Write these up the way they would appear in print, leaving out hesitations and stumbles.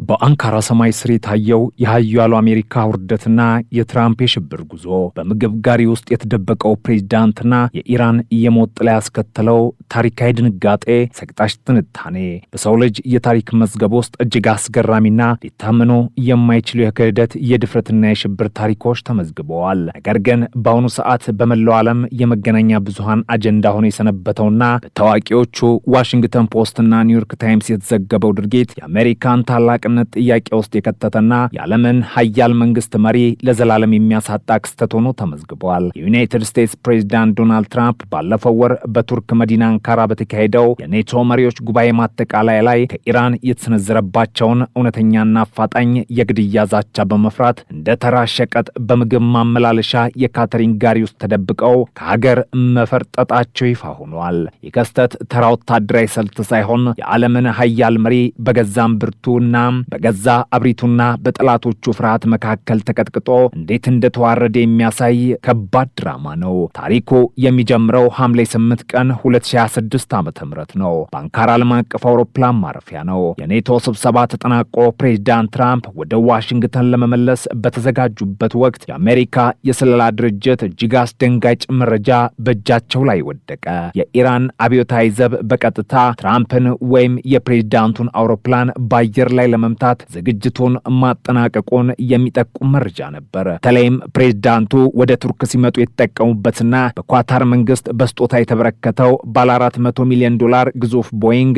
በአንካራ ሰማይ ስር የታየው የኃያሉ አሜሪካ ውርደትና የትራምፕ የሽብር ጉዞ በምግብ ጋሪ ውስጥ የተደበቀው ፕሬዝዳንትና የኢራን የሞት ጥላ ያስከተለው ታሪካዊ ድንጋጤ፣ ሰቅጣሽ ትንታኔ በሰው ልጅ የታሪክ መዝገብ ውስጥ እጅግ አስገራሚና ሊታመኑ የማይችሉ የክህደት የድፍረትና የሽብር ታሪኮች ተመዝግበዋል። ነገር ግን በአሁኑ ሰዓት በመላው ዓለም የመገናኛ ብዙሃን አጀንዳ ሆኖ የሰነበተውና በታዋቂዎቹ ዋሽንግተን ፖስትና ኒውዮርክ ታይምስ የተዘገበው ድርጊት የአሜሪካን ታላቅ ጥያቄ ውስጥ የከተተና የዓለምን ኃያል መንግስት መሪ ለዘላለም የሚያሳጣ ክስተት ሆኖ ተመዝግቧል። የዩናይትድ ስቴትስ ፕሬዝዳንት ዶናልድ ትራምፕ ባለፈው ወር በቱርክ መዲና አንካራ በተካሄደው የኔቶ መሪዎች ጉባኤ ማጠቃለያ ላይ ከኢራን የተሰነዘረባቸውን እውነተኛና አፋጣኝ የግድያ ዛቻ በመፍራት እንደ ተራ ሸቀጥ በምግብ ማመላለሻ የካተሪንግ ጋሪ ውስጥ ተደብቀው ከሀገር መፈርጠጣቸው ይፋ ሆኗል። ይህ ክስተት ተራ ወታደራዊ ስልት ሳይሆን የዓለምን ኃያል መሪ በገዛም ብርቱና በገዛ አብሪቱና በጠላቶቹ ፍርሃት መካከል ተቀጥቅጦ እንዴት እንደተዋረደ የሚያሳይ ከባድ ድራማ ነው። ታሪኩ የሚጀምረው ሐምሌ 8 ቀን 2026 ዓ.ም ነው። በአንካራ ዓለም አቀፍ አውሮፕላን ማረፊያ ነው። የኔቶ ስብሰባ ተጠናቆ ፕሬዝዳንት ትራምፕ ወደ ዋሽንግተን ለመመለስ በተዘጋጁበት ወቅት የአሜሪካ የስለላ ድርጅት እጅግ አስደንጋጭ መረጃ በእጃቸው ላይ ወደቀ። የኢራን አብዮታዊ ዘብ በቀጥታ ትራምፕን ወይም የፕሬዝዳንቱን አውሮፕላን በአየር ላይ ለመምታት ዝግጅቱን ማጠናቀቁን የሚጠቁም መረጃ ነበር። በተለይም ፕሬዝዳንቱ ወደ ቱርክ ሲመጡ የተጠቀሙበትና በኳታር መንግስት በስጦታ የተበረከተው ባለ $400 ሚሊዮን ግዙፍ ቦይንግ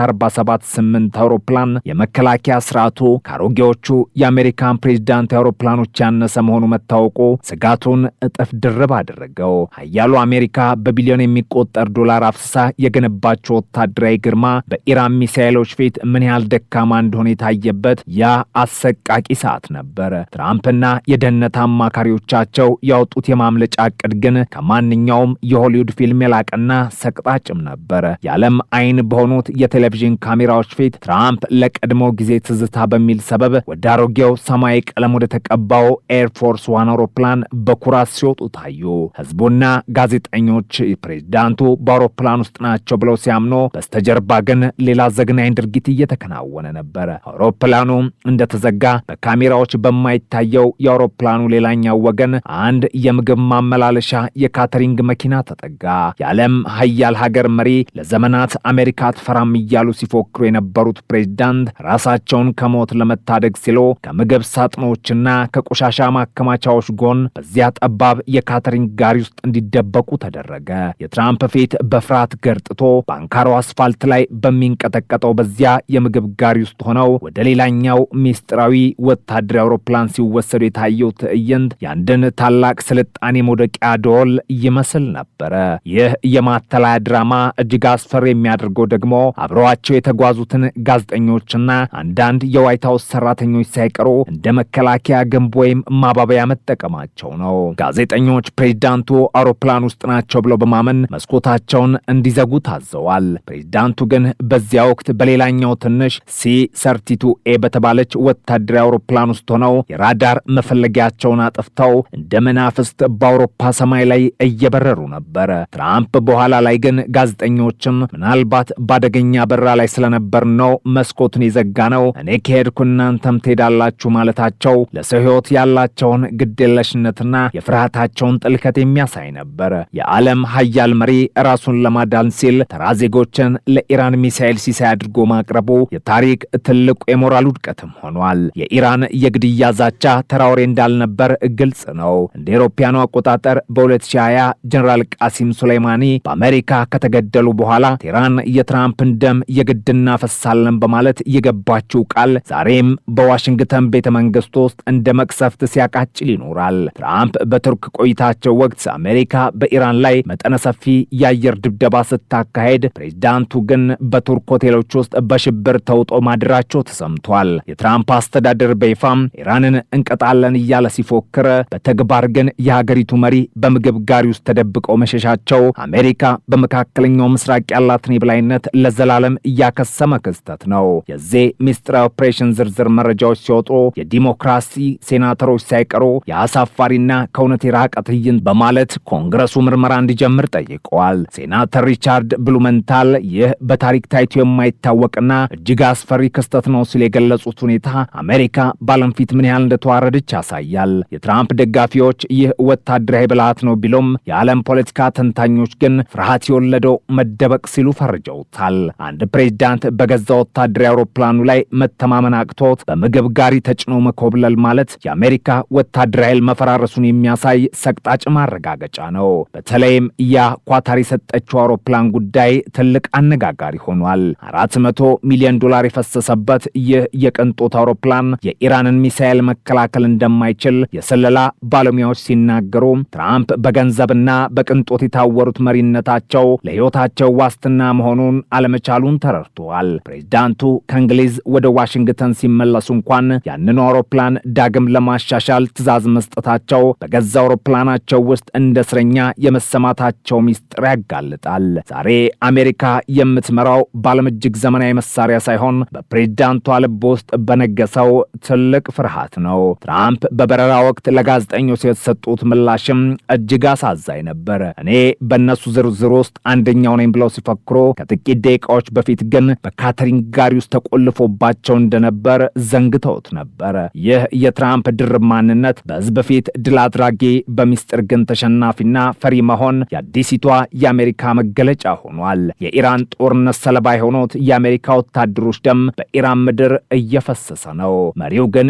747-8 አውሮፕላን የመከላከያ ስርዓቱ ከአሮጌዎቹ የአሜሪካን ፕሬዝዳንት አውሮፕላኖች ያነሰ መሆኑ መታወቁ ስጋቱን እጥፍ ድርብ አደረገው። ኃያሉ አሜሪካ በቢሊዮን የሚቆጠር ዶላር አፍስሳ የገነባቸው ወታደራዊ ግርማ በኢራን ሚሳኤሎች ፊት ምን ያህል ደካማ እንደሆነ የታየበት ያ አሰቃቂ ሰዓት ነበር። ትራምፕና የደህንነት አማካሪዎቻቸው ያወጡት የማምለጫ ዕቅድ ግን ከማንኛውም የሆሊውድ ፊልም የላቀና ሰቅጣጭም ነበር። የዓለም አይን በሆኑት የቴሌቪዥን ካሜራዎች ፊት ትራምፕ ለቀድሞ ጊዜ ትዝታ በሚል ሰበብ ወደ አሮጌው ሰማያዊ ቀለም ወደ ተቀባው ኤርፎርስ ዋን አውሮፕላን በኩራት ሲወጡ ታዩ። ህዝቡና ጋዜጠኞች ፕሬዝዳንቱ በአውሮፕላን ውስጥ ናቸው ብለው ሲያምኑ፣ በስተጀርባ ግን ሌላ ዘግናኝ ድርጊት እየተከናወነ ነበር። አውሮፕላኑ እንደተዘጋ በካሜራዎች በማይታየው የአውሮፕላኑ ሌላኛው ወገን አንድ የምግብ ማመላለሻ የካተሪንግ መኪና ተጠጋ። የዓለም ኃያል ሀገር መሪ ለዘመናት አሜሪካ አትፈራም እያሉ ሲፎክሩ የነበሩት ፕሬዝዳንት ራሳቸውን ከሞት ለመታደግ ሲሉ ከምግብ ሳጥኖችና ከቆሻሻ ማከማቻዎች ጎን በዚያ ጠባብ የካተሪንግ ጋሪ ውስጥ እንዲደበቁ ተደረገ። የትራምፕ ፊት በፍርሃት ገርጥቶ በአንካራው አስፋልት ላይ በሚንቀጠቀጠው በዚያ የምግብ ጋሪ ውስጥ ሆነው ወደ ሌላኛው ሚስጥራዊ ወታደራዊ አውሮፕላን ሲወሰዱ የታየው ትዕይንት የአንድን ታላቅ ስልጣኔ መውደቂያ ደወል ይመስል ነበረ። ይህ የማተላያ ድራማ እጅግ አስፈሪ የሚያደርገው ደግሞ አብረዋቸው የተጓዙትን ጋዜጠኞችና አንዳንድ የዋይት ሀውስ ሰራተኞች ሳይቀሩ እንደ መከላከያ ግንብ ወይም ማባበያ መጠቀማቸው ነው። ጋዜጠኞች ፕሬዝዳንቱ አውሮፕላን ውስጥ ናቸው ብለው በማመን መስኮታቸውን እንዲዘጉ ታዘዋል። ፕሬዝዳንቱ ግን በዚያ ወቅት በሌላኛው ትንሽ C-32A በተባለች ወታደራዊ አውሮፕላን ውስጥ ሆነው የራዳር መፈለጊያቸውን አጥፍተው እንደ መናፍስት በአውሮፓ ሰማይ ላይ እየበረሩ ነበር። ትራምፕ በኋላ ላይ ግን ጋዜጠኞችም ምናልባት ባደገኛ በራ ላይ ስለነበር ነው መስኮቱን የዘጋ ነው፣ እኔ ከሄድኩ እናንተም ትሄዳላችሁ ማለታቸው ለሰው ሕይወት ያላቸውን ግዴለሽነትና የፍርሃታቸውን ጥልቀት የሚያሳይ ነበር። የዓለም ኃያል መሪ ራሱን ለማዳን ሲል ተራ ዜጎችን ለኢራን ሚሳኤል ሲሳይ አድርጎ ማቅረቡ የታሪክ ትልቁ የሞራል ውድቀትም ሆኗል። የኢራን የግድያ ዛቻ ተራ ወሬ እንዳልነበር ግልጽ ነው። እንደ አውሮፓውያኑ አቆጣጠር በ2020 ጀነራል ቃሲም ሱሌይማኒ በአሜሪካ ከተገደሉ በኋላ ቴህራን የትራምፕን ደም የግድ እናፈሳለን በማለት የገባችው ቃል ዛሬም በዋሽንግተን ቤተ መንግስት ውስጥ እንደ መቅሰፍት ሲያቃጭል ይኖራል። ትራምፕ በቱርክ ቆይታቸው ወቅት አሜሪካ በኢራን ላይ መጠነ ሰፊ የአየር ድብደባ ስታካሄድ፣ ፕሬዝዳንቱ ግን በቱርክ ሆቴሎች ውስጥ በሽብር ተውጦ ማድራቸው ተሰምቷል። የትራምፕ አስተዳደር በይፋም ኢራንን እንቀጣለን እያለ ሲፎክር፣ በተግባር ግን የሀገሪቱ መሪ በምግብ ጋሪ ውስጥ ተደብቀው መሸሻቸው አሜሪካ በመካከለኛው ምስራቅ ያላትን የበላይነት ለዘላለም እያከሰመ ክስተት ነው። የዚህ ሚስጥራዊ ኦፕሬሽን ዝርዝር መረጃዎች ሲወጡ የዲሞክራሲ ሴናተሮች ሳይቀሩ የአሳፋሪና ከእውነት የራቀ ትዕይንት በማለት ኮንግረሱ ምርመራ እንዲጀምር ጠይቀዋል። ሴናተር ሪቻርድ ብሉመንታል ይህ በታሪክ ታይቶ የማይታወቅና እጅግ አስፈሪ ክስተት ነው ነው ሲል የገለጹት ሁኔታ አሜሪካ በዓለም ፊት ምን ያህል እንደተዋረደች ያሳያል። የትራምፕ ደጋፊዎች ይህ ወታደራዊ ብልሃት ነው ቢሉም የዓለም ፖለቲካ ተንታኞች ግን ፍርሃት የወለደው መደበቅ ሲሉ ፈርጀውታል። አንድ ፕሬዝዳንት በገዛ ወታደራዊ አውሮፕላኑ ላይ መተማመን አቅቶት በምግብ ጋሪ ተጭኖ መኮብለል ማለት የአሜሪካ ወታደራዊ ኃይል መፈራረሱን የሚያሳይ ሰቅጣጭ ማረጋገጫ ነው። በተለይም ያ ኳታር የሰጠችው አውሮፕላን ጉዳይ ትልቅ አነጋጋሪ ሆኗል። $400 ሚሊዮን የፈሰሰበት ይህ የቅንጦት አውሮፕላን የኢራንን ሚሳኤል መከላከል እንደማይችል የስለላ ባለሙያዎች ሲናገሩ፣ ትራምፕ በገንዘብና በቅንጦት የታወሩት መሪነታቸው ለሕይወታቸው ዋስትና መሆኑን አለመቻሉን ተረድተዋል። ፕሬዝዳንቱ ከእንግሊዝ ወደ ዋሽንግተን ሲመለሱ እንኳን ያንኑ አውሮፕላን ዳግም ለማሻሻል ትዕዛዝ መስጠታቸው በገዛ አውሮፕላናቸው ውስጥ እንደ እስረኛ የመሰማታቸው ሚስጥር ያጋልጣል። ዛሬ አሜሪካ የምትመራው ባለም እጅግ ዘመናዊ መሳሪያ ሳይሆን በፕሬዝዳንቷ ልብ ውስጥ በነገሰው ትልቅ ፍርሃት ነው። ትራምፕ በበረራ ወቅት ለጋዜጠኞች የተሰጡት ምላሽም እጅግ አሳዛኝ ነበር። እኔ በእነሱ ዝርዝር ውስጥ አንደኛው ነኝ ብለው ሲፈክሩ ከጥቂት ደቂቃዎች በፊት ግን በካተሪንግ ጋሪ ውስጥ ተቆልፎባቸው እንደነበር ዘንግተውት ነበር። ይህ የትራምፕ ድርብ ማንነት በሕዝብ ፊት ድል አድራጊ፣ በሚስጥር ግን ተሸናፊና ፈሪ መሆን የአዲሲቷ የአሜሪካ መገለጫ ሆኗል። የኢራን ጦርነት ሰለባ የሆኑት የአሜሪካ ወታደሮች ደም በኢራን ምድር እየፈሰሰ ነው። መሪው ግን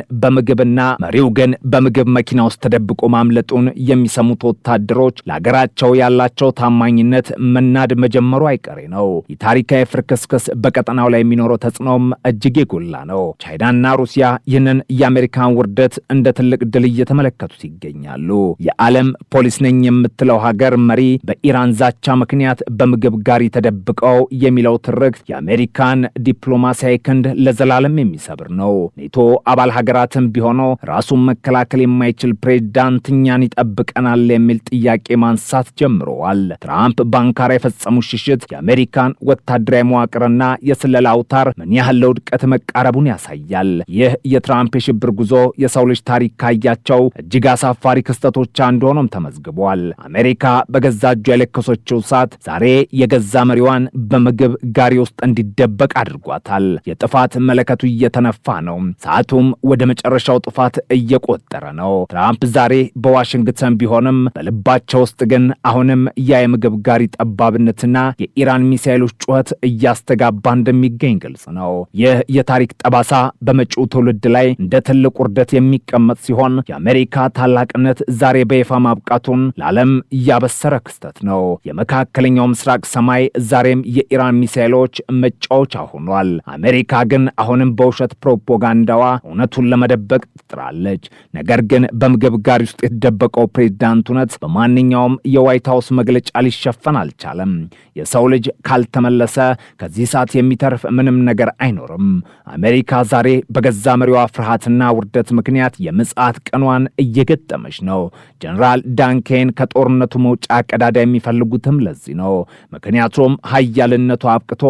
በምግብ መኪና ውስጥ ተደብቆ ማምለጡን የሚሰሙት ወታደሮች ለሀገራቸው ያላቸው ታማኝነት መናድ መጀመሩ አይቀሬ ነው። የታሪካዊ ፍርክስክስ በቀጠናው ላይ የሚኖረው ተጽዕኖም እጅግ የጎላ ነው። ቻይናና ሩሲያ ይህንን የአሜሪካን ውርደት እንደ ትልቅ ድል እየተመለከቱት ይገኛሉ። የዓለም ፖሊስ ነኝ የምትለው ሀገር መሪ በኢራን ዛቻ ምክንያት በምግብ ጋሪ ተደብቀው የሚለው ትርክት የአሜሪካን ዲፕሎማሲያዊ ክንድ ለዘላለም የሚሰብር ነው። ኔቶ አባል ሀገራትም ቢሆኑ ራሱን መከላከል የማይችል ፕሬዝዳንት እኛን ይጠብቀናል የሚል ጥያቄ ማንሳት ጀምረዋል። ትራምፕ በአንካራ የፈጸሙት ሽሽት የአሜሪካን ወታደራዊ መዋቅርና የስለላ አውታር ምን ያህል ለውድቀት መቃረቡን ያሳያል። ይህ የትራምፕ የሽብር ጉዞ የሰው ልጅ ታሪክ ካያቸው እጅግ አሳፋሪ ክስተቶች አንዱ ሆኖም ተመዝግቧል። አሜሪካ በገዛ እጇ የለከሰችው እሳት ዛሬ የገዛ መሪዋን በምግብ ጋሪ ውስጥ እንዲደበቅ አድርጓታል። የጥፋት መለከቱ እየተነፋ ነው። ሰዓቱም ወደ መጨረሻው ጥፋት እየቆጠረ ነው። ትራምፕ ዛሬ በዋሽንግተን ቢሆንም በልባቸው ውስጥ ግን አሁንም ያ የምግብ ጋሪ ጠባብነትና የኢራን ሚሳኤሎች ጩኸት እያስተጋባ እንደሚገኝ ግልጽ ነው። ይህ የታሪክ ጠባሳ በመጪው ትውልድ ላይ እንደ ትልቅ ውርደት የሚቀመጥ ሲሆን የአሜሪካ ታላቅነት ዛሬ በይፋ ማብቃቱን ለዓለም እያበሰረ ክስተት ነው። የመካከለኛው ምስራቅ ሰማይ ዛሬም የኢራን ሚሳኤሎች መጫወቻ ሆኗል። አሜሪካ ግን አሁንም በውሸት ፕሮፓጋንዳዋ እውነቱን ለመደበቅ ትጥራለች። ነገር ግን በምግብ ጋሪ ውስጥ የተደበቀው ፕሬዝዳንት እውነት በማንኛውም የዋይት ሃውስ መግለጫ ሊሸፈን አልቻለም። የሰው ልጅ ካልተመለሰ ከዚህ ሰዓት የሚተርፍ ምንም ነገር አይኖርም። አሜሪካ ዛሬ በገዛ መሪዋ ፍርሃትና ውርደት ምክንያት የምጽአት ቀኗን እየገጠመች ነው። ጀነራል ዳንኬን ከጦርነቱ መውጫ ቀዳዳ የሚፈልጉትም ለዚህ ነው። ምክንያቱም ኃያልነቱ አብቅቶ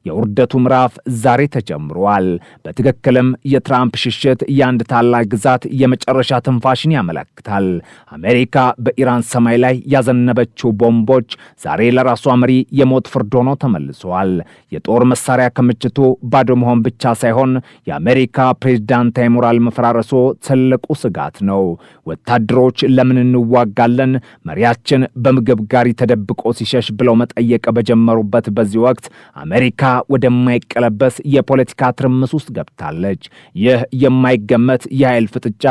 የውርደቱ ምዕራፍ ዛሬ ተጀምሯል። በትክክልም የትራምፕ ሽሽት የአንድ ታላቅ ግዛት የመጨረሻ ትንፋሽን ያመለክታል። አሜሪካ በኢራን ሰማይ ላይ ያዘነበችው ቦምቦች ዛሬ ለራሷ መሪ የሞት ፍርድ ሆኖ ተመልሰዋል። የጦር መሳሪያ ክምችቱ ባዶ መሆን ብቻ ሳይሆን የአሜሪካ ፕሬዝዳንታዊ ሞራል መፈራረሱ ትልቁ ስጋት ነው። ወታደሮች ለምን እንዋጋለን? መሪያችን በምግብ ጋሪ ተደብቆ ሲሸሽ ብለው መጠየቅ በጀመሩበት በዚህ ወቅት አሜሪካ ወደማይቀለበስ የፖለቲካ ትርምስ ውስጥ ገብታለች። ይህ የማይገመት የኃይል ፍጥጫ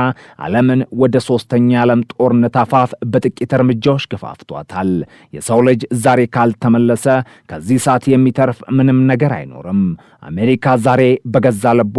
ዓለምን ወደ ሶስተኛ ዓለም ጦርነት አፋፍ በጥቂት እርምጃዎች ገፋፍቷታል። የሰው ልጅ ዛሬ ካልተመለሰ ከዚህ ሰዓት የሚተርፍ ምንም ነገር አይኖርም። አሜሪካ ዛሬ በገዛ ልቧ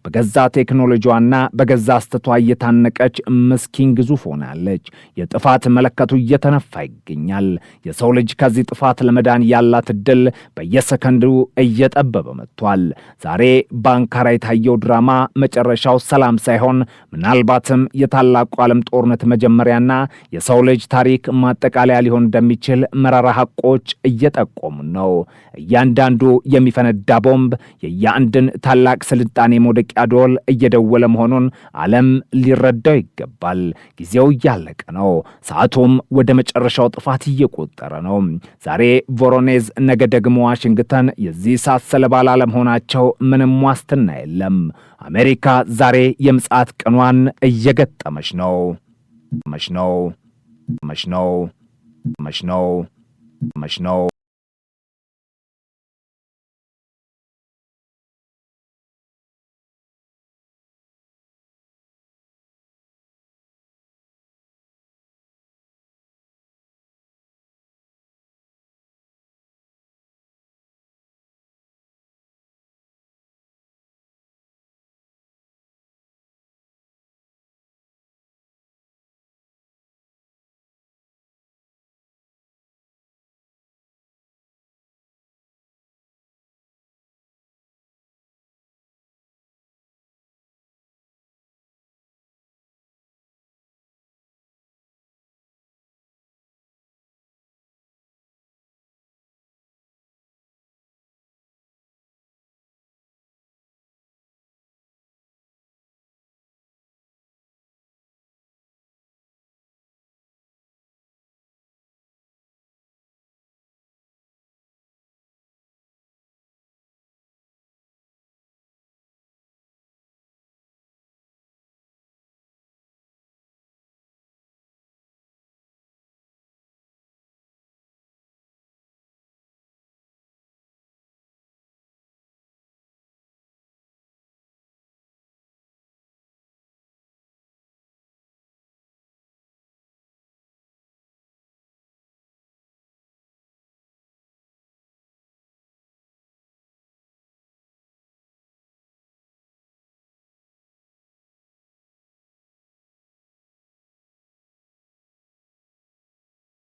በገዛ ቴክኖሎጂዋና በገዛ አስተቷ እየታነቀች ምስኪን ግዙፍ ሆናለች። የጥፋት መለከቱ እየተነፋ ይገኛል። የሰው ልጅ ከዚህ ጥፋት ለመዳን ያላት እድል በየሰከንዱ እየጠበበ መጥቷል። ዛሬ በአንካራ የታየው ድራማ መጨረሻው ሰላም ሳይሆን ምናልባትም የታላቁ ዓለም ጦርነት መጀመሪያና የሰው ልጅ ታሪክ ማጠቃለያ ሊሆን እንደሚችል መራራ ሐቆች እየጠቆሙ ነው። እያንዳንዱ የሚፈነዳ ቦምብ የአንድን ታላቅ ስልጣኔ መውደቂያ ደወል እየደወለ መሆኑን ዓለም ሊረዳው ይገባል። ጊዜው እያለቀ ነው። ሰዓቱም ወደ መጨረሻው ጥፋት እየቆጠረ ነው። ዛሬ ቮሮኔዝ፣ ነገ ደግሞ ዋሽንግተን የዚህ ሰዓት ሰለባ ላለመሆናቸው ምንም ዋስትና ዋስትና የለም። አሜሪካ ዛሬ የምጽአት ቀኗን እየገጠመች ነው። መሽነው